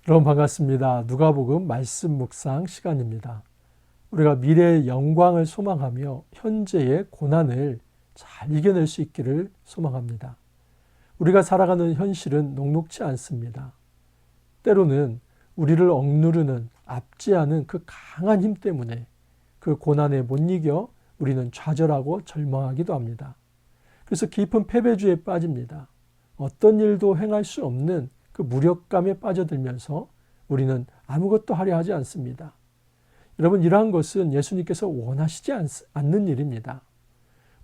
여러분 반갑습니다. 누가복음 말씀 묵상 시간입니다. 우리가 미래의 영광을 소망하며 현재의 고난을 잘 이겨낼 수 있기를 소망합니다. 우리가 살아가는 현실은 녹록지 않습니다. 때로는 우리를 억누르는 압제하는 그 강한 힘 때문에 그 고난에 못 이겨 우리는 좌절하고 절망하기도 합니다. 그래서 깊은 패배주의에 빠집니다. 어떤 일도 행할 수 없는 그 무력감에 빠져들면서 우리는 아무것도 하려 하지 않습니다. 여러분, 이러한 것은 예수님께서 원하시지 않는 일입니다.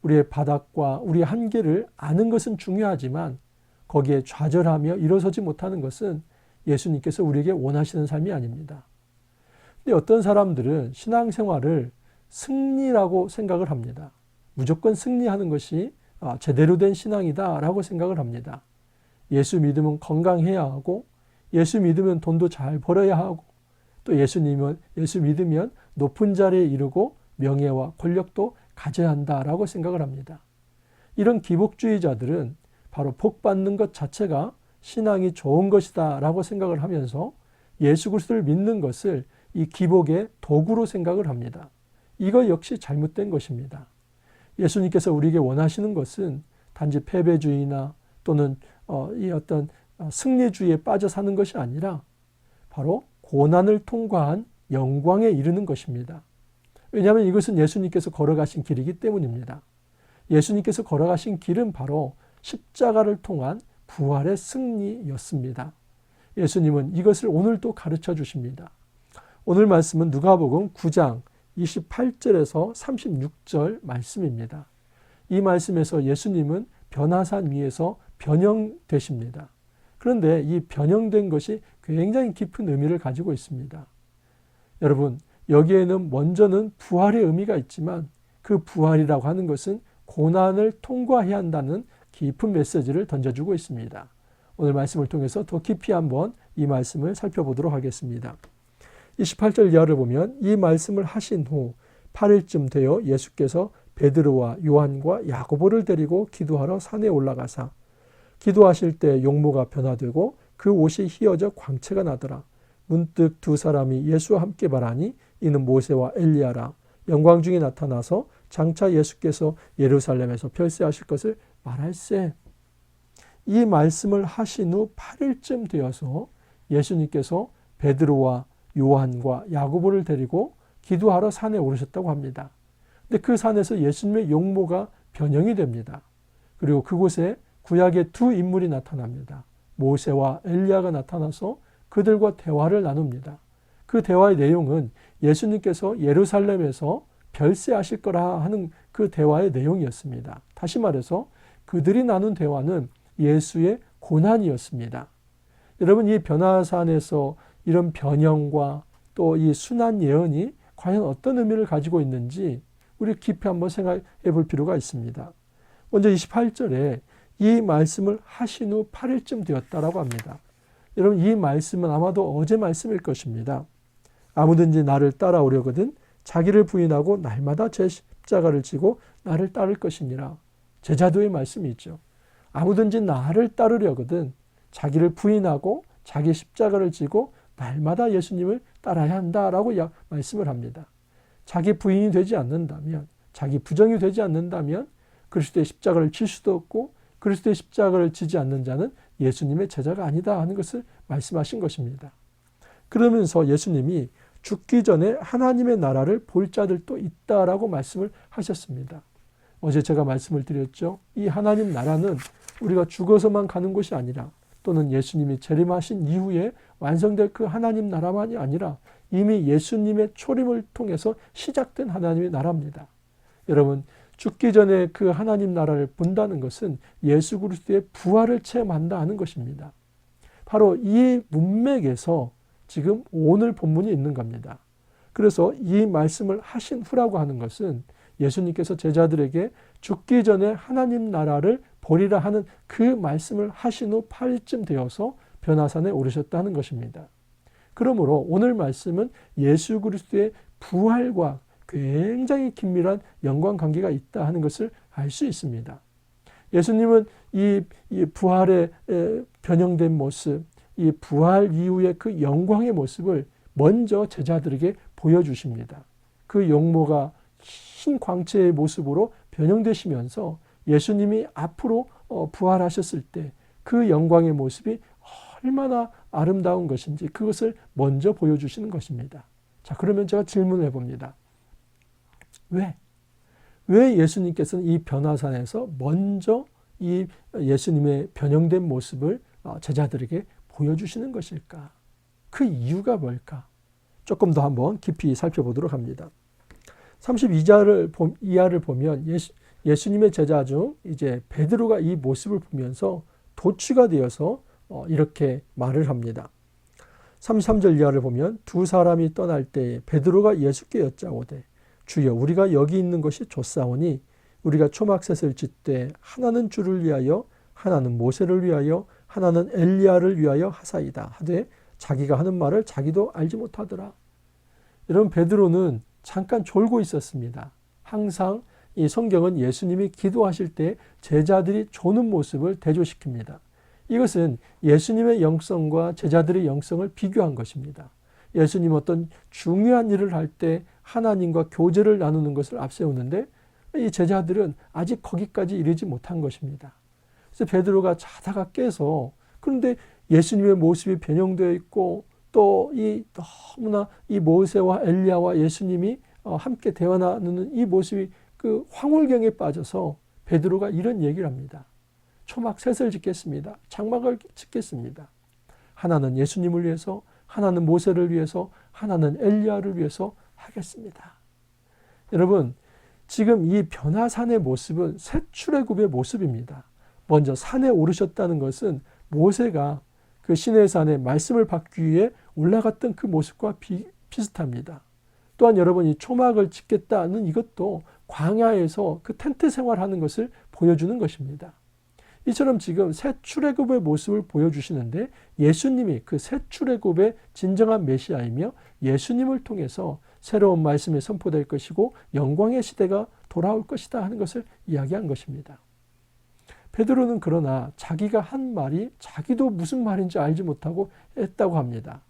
우리의 바닥과 우리의 한계를 아는 것은 중요하지만 거기에 좌절하며 일어서지 못하는 것은 예수님께서 우리에게 원하시는 삶이 아닙니다. 근데 어떤 사람들은 신앙생활을 승리라고 생각을 합니다. 무조건 승리하는 것이 제대로 된 신앙이다라고 생각을 합니다. 예수 믿으면 건강해야 하고, 예수 믿으면 돈도 잘 벌어야 하고, 또 예수 믿으면 높은 자리에 이르고 명예와 권력도 가져야 한다라고 생각을 합니다. 이런 기복주의자들은 바로 복 받는 것 자체가 신앙이 좋은 것이다 라고 생각을 하면서 예수 그리스도를 믿는 것을 이 기복의 도구로 생각을 합니다. 이거 역시 잘못된 것입니다. 예수님께서 우리에게 원하시는 것은 단지 패배주의나 또는 이 어떤 승리주의에 빠져 사는 것이 아니라 바로 고난을 통과한 영광에 이르는 것입니다. 왜냐하면 이것은 예수님께서 걸어가신 길이기 때문입니다. 예수님께서 걸어가신 길은 바로 십자가를 통한 부활의 승리였습니다. 예수님은 이것을 오늘도 가르쳐 주십니다. 오늘 말씀은 누가복음 9장 28절에서 36절 말씀입니다. 이 말씀에서 예수님은 변화산 위에서 변형되십니다. 그런데 이 변형된 것이 굉장히 깊은 의미를 가지고 있습니다. 여러분, 여기에는 먼저는 부활의 의미가 있지만 그 부활이라고 하는 것은 고난을 통과해야 한다는 깊은 메시지를 던져주고 있습니다. 오늘 말씀을 통해서 더 깊이 한번 이 말씀을 살펴보도록 하겠습니다. 28절 이하를 보면 이 말씀을 하신 후 8일쯤 되어 예수께서 베드로와 요한과 야고보를 데리고 기도하러 산에 올라가사 기도하실 때 용모가 변화되고 그 옷이 휘어져 광채가 나더라. 문득 두 사람이 예수와 함께 말하니 이는 모세와 엘리야라. 영광 중에 나타나서 장차 예수께서 예루살렘에서 별세하실 것을 말할세. 이 말씀을 하신 후 8일쯤 되어서 예수님께서 베드로와 요한과 야고보를 데리고 기도하러 산에 오르셨다고 합니다. 근데 그 산에서 예수님의 용모가 변형이 됩니다. 그리고 그곳에 구약의 두 인물이 나타납니다. 모세와 엘리야가 나타나서 그들과 대화를 나눕니다. 그 대화의 내용은 예수님께서 예루살렘에서 별세하실 거라 하는 그 대화의 내용이었습니다. 다시 말해서 그들이 나눈 대화는 예수의 고난이었습니다. 여러분, 이 변화산에서 이런 변형과 또 이 순환 예언이 과연 어떤 의미를 가지고 있는지 우리 깊이 한번 생각해 볼 필요가 있습니다. 먼저 28절에 이 말씀을 하신 후 8일쯤 되었다라고 합니다. 여러분, 이 말씀은 아마도 어제 말씀일 것입니다. 아무든지 나를 따라오려거든 자기를 부인하고 날마다 제 십자가를 지고 나를 따를 것이니라. 제자도의 말씀이 있죠. 아무든지 나를 따르려거든 자기를 부인하고 자기 십자가를 지고 날마다 예수님을 따라야 한다라고 말씀을 합니다. 자기 부인이 되지 않는다면, 자기 부정이 되지 않는다면 그리스도의 십자가를 질 수도 없고 그리스도의 십자가를 지지 않는 자는 예수님의 제자가 아니다 하는 것을 말씀하신 것입니다. 그러면서 예수님이 죽기 전에 하나님의 나라를 볼 자들도 있다라고 말씀을 하셨습니다. 어제 제가 말씀을 드렸죠. 이 하나님 나라는 우리가 죽어서만 가는 곳이 아니라 또는 예수님이 재림하신 이후에 완성될 그 하나님 나라만이 아니라 이미 예수님의 초림을 통해서 시작된 하나님의 나라입니다. 여러분, 죽기 전에 그 하나님 나라를 본다는 것은 예수 그리스도의 부활을 체험한다 하는 것입니다. 바로 이 문맥에서 지금 오늘 본문이 있는 겁니다. 그래서 이 말씀을 하신 후라고 하는 것은 예수님께서 제자들에게 죽기 전에 하나님 나라를 보리라 하는 그 말씀을 하신 후 8일쯤 되어서 변화산에 오르셨다는 것입니다. 그러므로 오늘 말씀은 예수 그리스도의 부활과 굉장히 긴밀한 연관관계가 있다 하는 것을 알 수 있습니다. 예수님은 이 부활의 변형된 모습, 이 부활 이후의 그 영광의 모습을 먼저 제자들에게 보여주십니다. 그 용모가 흰 광채의 모습으로 변형되시면서 예수님이 앞으로 부활하셨을 때 그 영광의 모습이 얼마나 아름다운 것인지 그것을 먼저 보여주시는 것입니다. 자, 그러면 제가 질문을 해봅니다. 왜 예수님께서는 이 변화산에서 먼저 이 예수님의 변형된 모습을 제자들에게 보여주시는 것일까? 그 이유가 뭘까? 조금 더 한번 깊이 살펴보도록 합니다. 32절 이하를 보면 예수님의 제자 중 이제 베드로가 이 모습을 보면서 도취가 되어서 이렇게 말을 합니다. 33절 이하를 보면 두 사람이 떠날 때에 베드로가 예수께 여짜오되 주여 우리가 여기 있는 것이 좋사오니 우리가 초막셋을 짓되 하나는 주를 위하여 하나는 모세를 위하여 하나는 엘리야를 위하여 하사이다 하되 자기가 하는 말을 자기도 알지 못하더라. 여러분 베드로는 잠깐 졸고 있었습니다. 항상 이 성경은 예수님이 기도하실 때 제자들이 조는 모습을 대조시킵니다. 이것은 예수님의 영성과 제자들의 영성을 비교한 것입니다. 예수님 어떤 중요한 일을 할 때 하나님과 교제를 나누는 것을 앞세우는데 이 제자들은 아직 거기까지 이르지 못한 것입니다. 그래서 베드로가 자다가 깨서 그런데 예수님의 모습이 변형되어 있고 또 너무나 이 모세와 엘리야와 예수님이 함께 대화 나누는 이 모습이 그 황홀경에 빠져서 베드로가 이런 얘기를 합니다. 초막셋을 짓겠습니다. 장막을 짓겠습니다. 하나는 예수님을 위해서, 하나는 모세를 위해서, 하나는 엘리야를 위해서 하겠습니다. 여러분, 지금 이 변화산의 모습은 새 출애굽의 모습입니다. 먼저 산에 오르셨다는 것은 모세가 그 시내산에 말씀을 받기 위해 올라갔던 그 모습과 비슷합니다. 또한 여러분 이 초막을 짓겠다는 이것도 광야에서 그 텐트 생활하는 것을 보여주는 것입니다. 이처럼 지금 새 출애굽의 모습을 보여주시는데 예수님이 그 새 출애굽의 진정한 메시아이며 예수님을 통해서 새로운 말씀이 선포될 것이고 영광의 시대가 돌아올 것이다 하는 것을 이야기한 것입니다. 베드로는 그러나 자기가 한 말이 자기도 무슨 말인지 알지 못하고 했다고 합니다.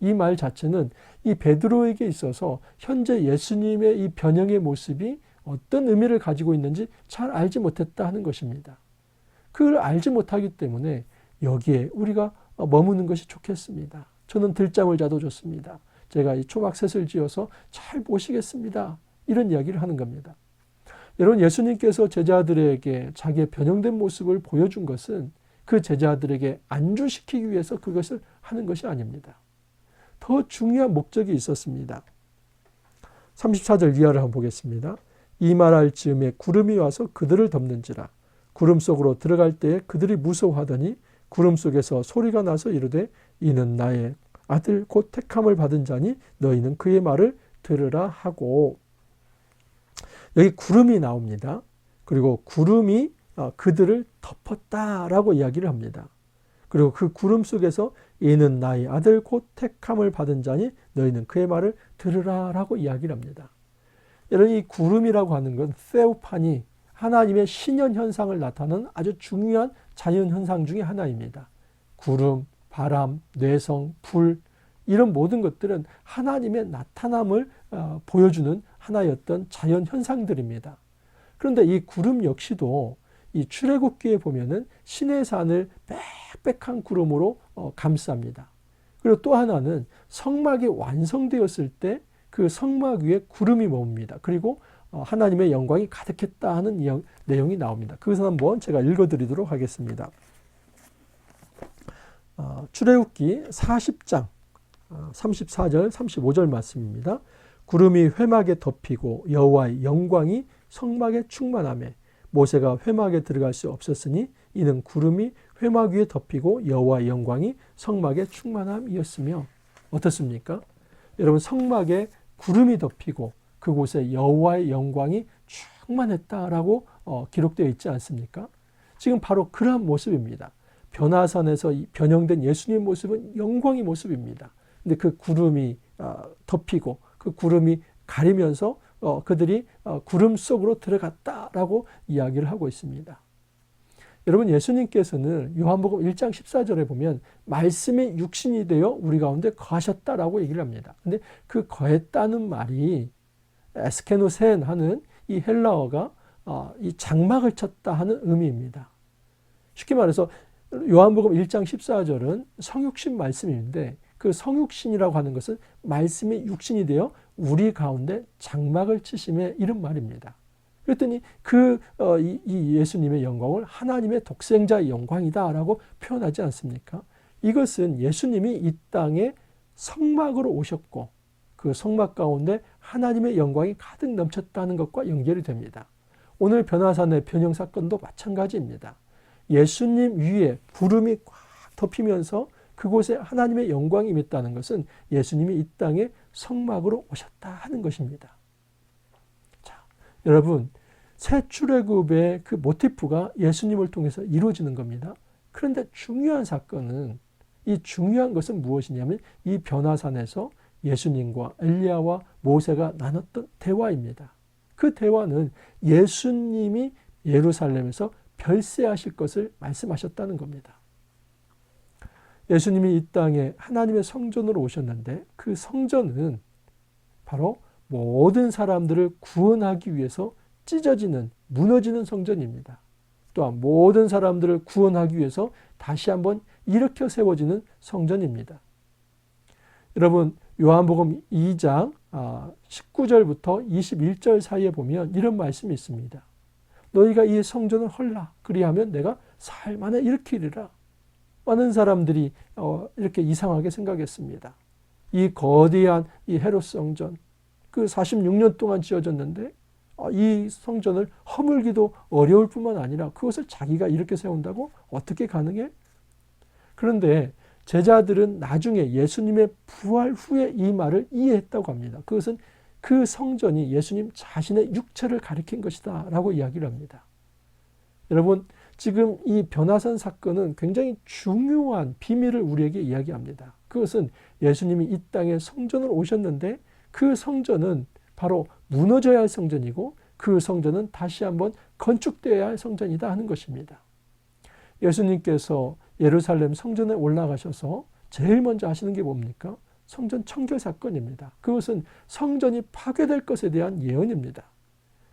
이 말 자체는 이 베드로에게 있어서 현재 예수님의 이 변형의 모습이 어떤 의미를 가지고 있는지 잘 알지 못했다 하는 것입니다. 그걸 알지 못하기 때문에 여기에 우리가 머무는 것이 좋겠습니다. 저는 들잠을 자도 좋습니다. 제가 이 초막셋을 지어서 잘 모시겠습니다. 이런 이야기를 하는 겁니다. 여러분 예수님께서 제자들에게 자기의 변형된 모습을 보여준 것은 그 제자들에게 안주시키기 위해서 그것을 하는 것이 아닙니다. 더 중요한 목적이 있었습니다. 34절 이하를 한번 보겠습니다. 이 말할 즈음에 구름이 와서 그들을 덮는지라 구름 속으로 들어갈 때에 그들이 무서워하더니 구름 속에서 소리가 나서 이르되 이는 나의 아들 곧 택함을 받은 자니 너희는 그의 말을 들으라 하고 여기 구름이 나옵니다. 그리고 구름이 그들을 덮었다라고 이야기를 합니다. 그리고 그 구름 속에서 이는 나의 아들 곧 택함을 받은 자니 너희는 그의 말을 들으라라고 이야기를 합니다. 여러분 이 구름이라고 하는 건 세오파니 하나님의 신현 현상을 나타내는 아주 중요한 자연 현상 중에 하나입니다. 구름, 바람, 뇌성, 불 이런 모든 것들은 하나님의 나타남을 보여주는 하나의 어떤 자연 현상들입니다. 그런데 이 구름 역시도 이 출애굽기에 보면은 시내산을 빽빽한 구름으로 감쌉니다. 그리고 또 하나는 성막이 완성되었을 때 그 성막 위에 구름이 머뭅니다. 그리고 하나님의 영광이 가득했다 하는 내용이 나옵니다. 그것을 한번 제가 읽어드리도록 하겠습니다. 출애굽기 40장 34절 35절 말씀입니다. 구름이 회막에 덮이고 여호와의 영광이 성막에 충만하매 모세가 회막에 들어갈 수 없었으니 이는 구름이 회막 위에 덮이고 여호와의 영광이 성막에 충만함이었으며 어떻습니까? 여러분 성막에 구름이 덮이고 그곳에 여호와의 영광이 충만했다라고 기록되어 있지 않습니까? 지금 바로 그러한 모습입니다. 변화산에서 변형된 예수님의 모습은 영광의 모습입니다. 근데 그 구름이 덮이고 그 구름이 가리면서 그들이 구름 속으로 들어갔다라고 이야기를 하고 있습니다. 여러분 예수님께서는 요한복음 1장 14절에 보면 말씀이 육신이 되어 우리 가운데 거하셨다라고 얘기를 합니다. 근데 그 거했다는 말이 에스케노센 하는 이 헬라어가 이 장막을 쳤다 하는 의미입니다. 쉽게 말해서 요한복음 1장 14절은 성육신 말씀인데 그 성육신이라고 하는 것은 말씀이 육신이 되어 우리 가운데 장막을 치심에 이른 말입니다. 그랬더니 이 예수님의 영광을 하나님의 독생자의 영광이다라고 표현하지 않습니까? 이것은 예수님이 이 땅에 성막으로 오셨고 그 성막 가운데 하나님의 영광이 가득 넘쳤다는 것과 연결이 됩니다. 오늘 변화산의 변형 사건도 마찬가지입니다. 예수님 위에 구름이 꽉 덮이면서 그곳에 하나님의 영광이 임했다는 것은 예수님이 이 땅에 성막으로 오셨다 하는 것입니다. 자, 여러분, 새 출애굽의 그 모티프가 예수님을 통해서 이루어지는 겁니다. 그런데 중요한 사건은 이 중요한 것은 무엇이냐면 이 변화산에서 예수님과 엘리야와 모세가 나눴던 대화입니다. 그 대화는 예수님이 예루살렘에서 별세하실 것을 말씀하셨다는 겁니다. 예수님이 이 땅에 하나님의 성전으로 오셨는데 그 성전은 바로 모든 사람들을 구원하기 위해서 찢어지는, 무너지는 성전입니다. 또한 모든 사람들을 구원하기 위해서 다시 한번 일으켜 세워지는 성전입니다. 여러분, 요한복음 2장 19절부터 21절 사이에 보면 이런 말씀이 있습니다. 너희가 이 성전을 헐라. 그리하면 내가 사흘 만에 일으키리라. 많은 사람들이 이렇게 이상하게 생각했습니다. 이 거대한 이 헤롯 성전, 그 46년 동안 지어졌는데 이 성전을 허물기도 어려울 뿐만 아니라 그것을 자기가 이렇게 세운다고 어떻게 가능해? 그런데 제자들은 나중에 예수님의 부활 후에 이 말을 이해했다고 합니다. 그것은 그 성전이 예수님 자신의 육체를 가리킨 것이다 라고 이야기를 합니다. 여러분, 지금 이 변화산 사건은 굉장히 중요한 비밀을 우리에게 이야기합니다. 그것은 예수님이 이 땅에 성전을 오셨는데 그 성전은 바로 무너져야 할 성전이고 그 성전은 다시 한번 건축되어야 할 성전이다 하는 것입니다. 예수님께서 예루살렘 성전에 올라가셔서 제일 먼저 하시는 게 뭡니까? 성전 청결 사건입니다. 그것은 성전이 파괴될 것에 대한 예언입니다.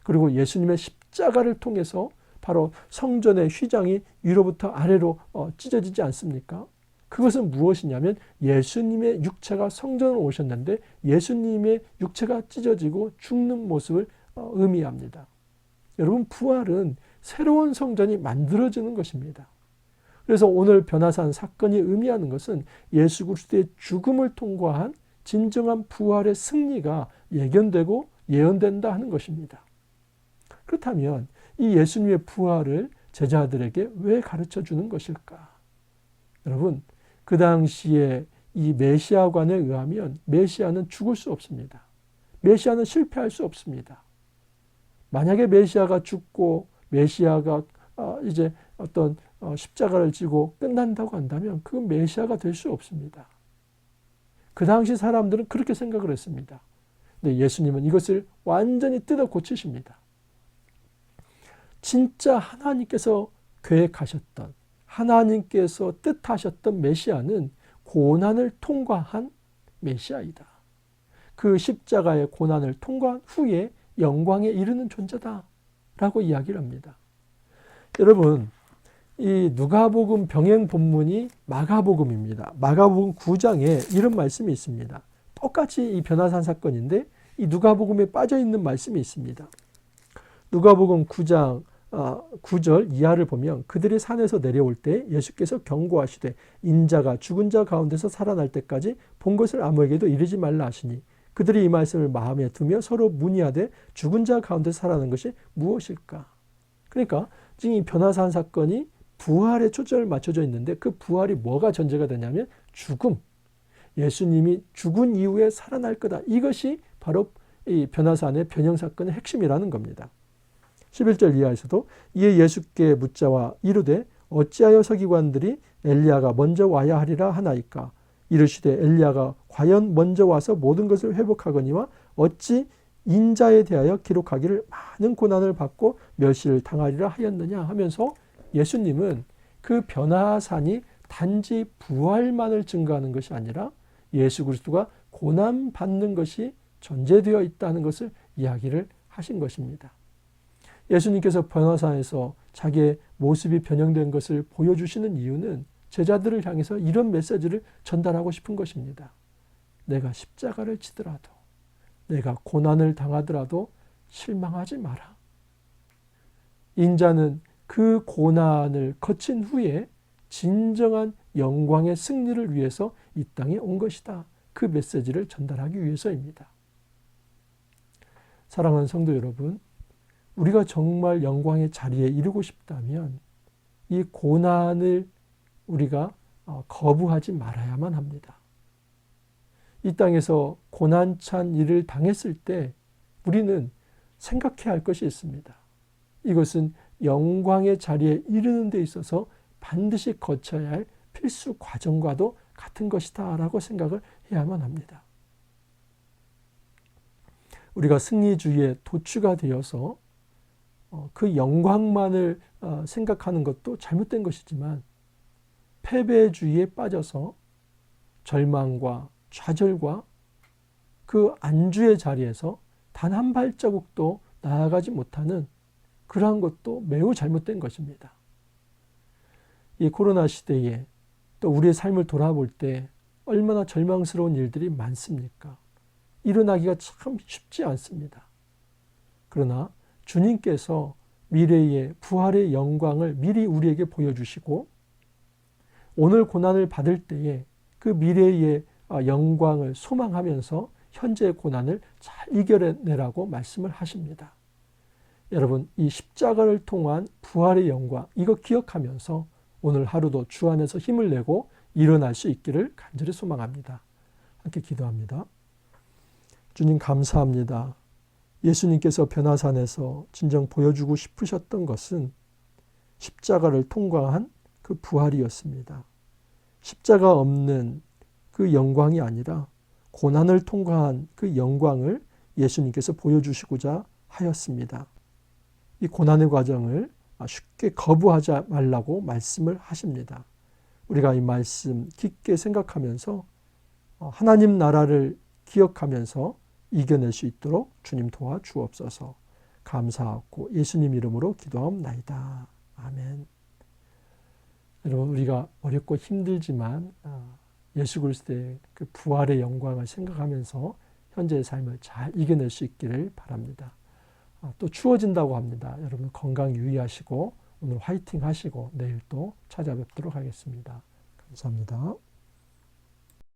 그리고 예수님의 십자가를 통해서 바로 성전의 휘장이 위로부터 아래로 찢어지지 않습니까? 그것은 무엇이냐면 예수님의 육체가 성전을 오셨는데 예수님의 육체가 찢어지고 죽는 모습을 의미합니다. 여러분, 부활은 새로운 성전이 만들어지는 것입니다. 그래서 오늘 변화산 사건이 의미하는 것은 예수 그리스도의 죽음을 통과한 진정한 부활의 승리가 예견되고 예언된다 하는 것입니다. 그렇다면 이 예수님의 부활을 제자들에게 왜 가르쳐 주는 것일까? 여러분, 그 당시에 이 메시아관에 의하면 메시아는 죽을 수 없습니다. 메시아는 실패할 수 없습니다. 만약에 메시아가 죽고 메시아가 이제 어떤 십자가를 지고 끝난다고 한다면 그건 메시아가 될 수 없습니다. 그 당시 사람들은 그렇게 생각을 했습니다. 근데 예수님은 이것을 완전히 뜯어 고치십니다. 진짜 하나님께서 계획하셨던, 하나님께서 뜻하셨던 메시아는 고난을 통과한 메시아이다. 그 십자가의 고난을 통과한 후에 영광에 이르는 존재다 라고 이야기를 합니다. 여러분, 이 누가복음 병행 본문이 마가복음입니다. 마가복음 9장에 이런 말씀이 있습니다. 똑같이 이 변화산 사건인데 이 누가복음에 빠져있는 말씀이 있습니다. 누가복음 9장 9절 이하를 보면 그들이 산에서 내려올 때 예수께서 경고하시되 인자가 죽은 자 가운데서 살아날 때까지 본 것을 아무에게도 이르지 말라 하시니 그들이 이 말씀을 마음에 두며 서로 문의하되 죽은 자 가운데서 살아난 것이 무엇일까? 그러니까 지금 이 변화산 사건이 부활에 초점을 맞춰져 있는데 그 부활이 뭐가 전제가 되냐면 죽음. 예수님이 죽은 이후에 살아날 거다. 이것이 바로 이 변화산의 변형 사건의 핵심이라는 겁니다. 11절 이하에서도 이에 예수께 묻자와 이르되 어찌하여 서기관들이 엘리야가 먼저 와야 하리라 하나이까? 이르시되 엘리야가 과연 먼저 와서 모든 것을 회복하거니와 어찌 인자에 대하여 기록하기를 많은 고난을 받고 멸시를 당하리라 하였느냐 하면서 예수님은 그 변화산이 단지 부활만을 증거하는 것이 아니라 예수 그리스도가 고난받는 것이 전제되어 있다는 것을 이야기를 하신 것입니다. 예수님께서 변화산에서 자기의 모습이 변형된 것을 보여주시는 이유는 제자들을 향해서 이런 메시지를 전달하고 싶은 것입니다. 내가 십자가를 지더라도, 내가 고난을 당하더라도 실망하지 마라. 인자는 그 고난을 거친 후에 진정한 영광의 승리를 위해서 이 땅에 온 것이다. 그 메시지를 전달하기 위해서입니다. 사랑하는 성도 여러분, 우리가 정말 영광의 자리에 이르고 싶다면 이 고난을 우리가 거부하지 말아야만 합니다. 이 땅에서 고난찬 일을 당했을 때 우리는 생각해야 할 것이 있습니다. 이것은 영광의 자리에 이르는 데 있어서 반드시 거쳐야 할 필수 과정과도 같은 것이다 라고 생각을 해야만 합니다. 우리가 승리주의에 도취가 되어서 그 영광만을 생각하는 것도 잘못된 것이지만 패배주의에 빠져서 절망과 좌절과 그 안주의 자리에서 단 한 발자국도 나아가지 못하는 그러한 것도 매우 잘못된 것입니다. 이 코로나 시대에 또 우리의 삶을 돌아볼 때 얼마나 절망스러운 일들이 많습니까? 일어나기가 참 쉽지 않습니다. 그러나 주님께서 미래의 부활의 영광을 미리 우리에게 보여주시고 오늘 고난을 받을 때에 그 미래의 영광을 소망하면서 현재의 고난을 잘 이겨내라고 말씀을 하십니다. 여러분, 이 십자가를 통한 부활의 영광, 이거 기억하면서 오늘 하루도 주 안에서 힘을 내고 일어날 수 있기를 간절히 소망합니다. 함께 기도합니다. 주님 감사합니다. 예수님께서 변화산에서 진정 보여주고 싶으셨던 것은 십자가를 통과한 그 부활이었습니다. 십자가 없는 그 영광이 아니라 고난을 통과한 그 영광을 예수님께서 보여주시고자 하였습니다. 이 고난의 과정을 쉽게 거부하지 말라고 말씀을 하십니다. 우리가 이 말씀 깊게 생각하면서 하나님 나라를 기억하면서 이겨낼 수 있도록 주님 도와주옵소서. 감사하고 예수님 이름으로 기도하옵나이다. 아멘. 여러분, 우리가 어렵고 힘들지만 예수 그리스도의 그 부활의 영광을 생각하면서 현재의 삶을 잘 이겨낼 수 있기를 바랍니다. 또 추워진다고 합니다. 여러분 건강 유의하시고 오늘 화이팅 하시고 내일 또 찾아뵙도록 하겠습니다. 감사합니다.